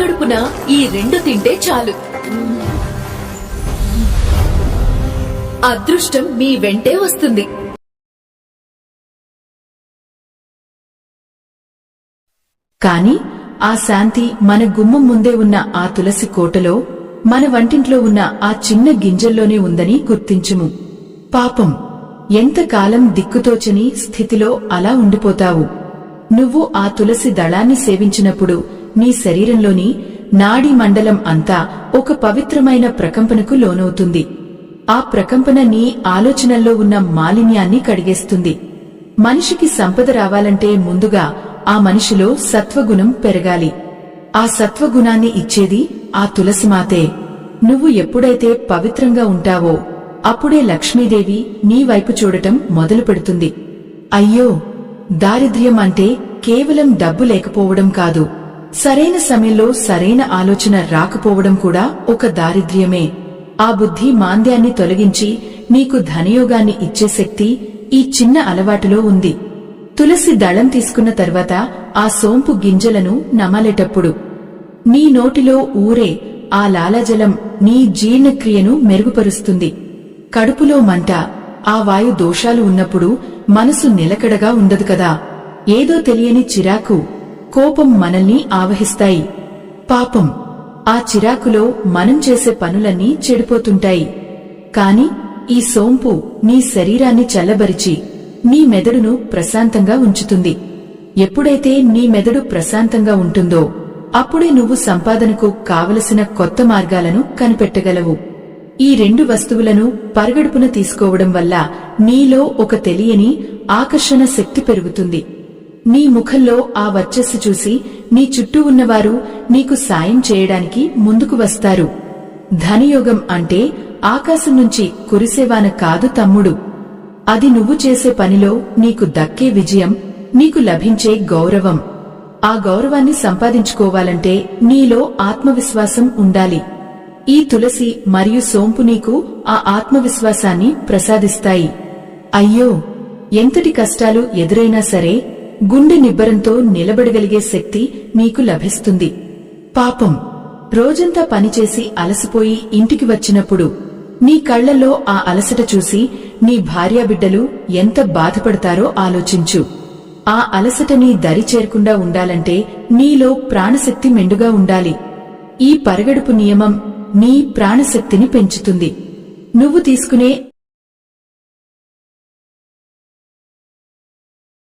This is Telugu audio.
పరగడుపున ఈ 2 తింటే చాలు. అదృష్టం మీ వెంటే వస్తుంది. కాని ఆ శాంతి మన గుమ్మం ముందే ఉన్న ఆ తులసి కోటలో, మన వంటింట్లో ఉన్న ఆ చిన్న గింజల్లోనే ఉందని గుర్తించుము. పాపం, ఎంతకాలం దిక్కుతోచని స్థితిలో అలా ఉండిపోతావు. నువ్వు ఆ తులసి దళాన్ని సేవించినప్పుడు నీ శరీరంలోని నాడీ మండలం అంతా ఒక పవిత్రమైన ప్రకంపనకు లోనవుతుంది. ఆ ప్రకంపన నీ ఆలోచనల్లో ఉన్న మాలిన్యాన్ని కడిగేస్తుంది. మనిషికి సంపద రావాలంటే ముందుగా ఆ మనిషిలో సత్వగుణం పెరగాలి. ఆ సత్వగుణాన్ని ఇచ్చేది ఆ తులసిమాతే. నువ్వు ఎప్పుడైతే పవిత్రంగా ఉంటావో అప్పుడే లక్ష్మీదేవి నీ వైపు చూడటం మొదలు పెడుతుంది. అయ్యో, దారిద్ర్యం అంటే కేవలం డబ్బు లేకపోవడం కాదు, సరైన సమయంలో సరైన ఆలోచన రాకపోవడం కూడా ఒక దారిద్ర్యమే. ఆ బుద్ధి మాంద్యాన్ని తొలగించి నీకు ధనయోగాన్ని ఇచ్చే శక్తి ఈ చిన్న అలవాటులో ఉంది. తులసి దళం తీసుకున్న తర్వాత ఆ సోంపు గింజలను నమలేటప్పుడు నీ నోటిలో ఊరే ఆ లాలాజలం నీ జీర్ణక్రియను మెరుగుపరుస్తుంది. కడుపులో మంట, ఆ వాయు దోషాలు ఉన్నప్పుడు మనసు నిలకడగా ఉండదు కదా. ఏదో తెలియని చిరాకు, కోపం మనల్ని ఆవహిస్తాయి. పాపం, ఆ చిరాకులో మనం చేసే పనులన్నీ చెడిపోతుంటాయి. కాని ఈ సోంపు నీ శరీరాన్ని చల్లబరిచి నీ మెదడును ప్రశాంతంగా ఉంచుతుంది. ఎప్పుడైతే నీ మెదడు ప్రశాంతంగా ఉంటుందో అప్పుడే నువ్వు సంపాదనకు కావలసిన కొత్త మార్గాలను కనిపెట్టగలవు. ఈ 2 వస్తువులను పరగడుపున తీసుకోవడం వల్ల నీలో ఒక తెలియని ఆకర్షణ శక్తి పెరుగుతుంది. నీ ముఖంలో ఆ వర్చస్సు చూసి నీ చుట్టూ ఉన్నవారు నీకు సాయం చేయడానికి ముందుకు వస్తారు. ధనయోగం అంటే ఆకాశం నుంచి కురిసేవాన కాదు తమ్ముడు. అది నువ్వు చేసే పనిలో నీకు దక్కే విజయం, నీకు లభించే గౌరవం. ఆ గౌరవాన్ని సంపాదించుకోవాలంటే నీలో ఆత్మవిశ్వాసం ఉండాలి. ఈ తులసి మరియు సోంపు నీకు ఆ ఆత్మవిశ్వాసాన్ని ప్రసాదిస్తాయి. అయ్యో, ఎంతటి కష్టాలు ఎదురైనా సరే గుండె నిబ్బరంతో నిలబడగలిగే శక్తి నీకు లభిస్తుంది. పాపం, రోజంతా పనిచేసి అలసిపోయి ఇంటికి వచ్చినప్పుడు నీ కళ్లలో ఆ అలసట చూసి నీ భార్యాబిడ్డలు ఎంత బాధపడతారో ఆలోచించు. ఆ అలసట నీ దరి చేరకుండా ఉండాలంటే నీలో ప్రాణశక్తి మెండుగా ఉండాలి. ఈ పరగడుపు నియమం నీ ప్రాణశక్తిని పెంచుతుంది. నువ్వు తీసుకునే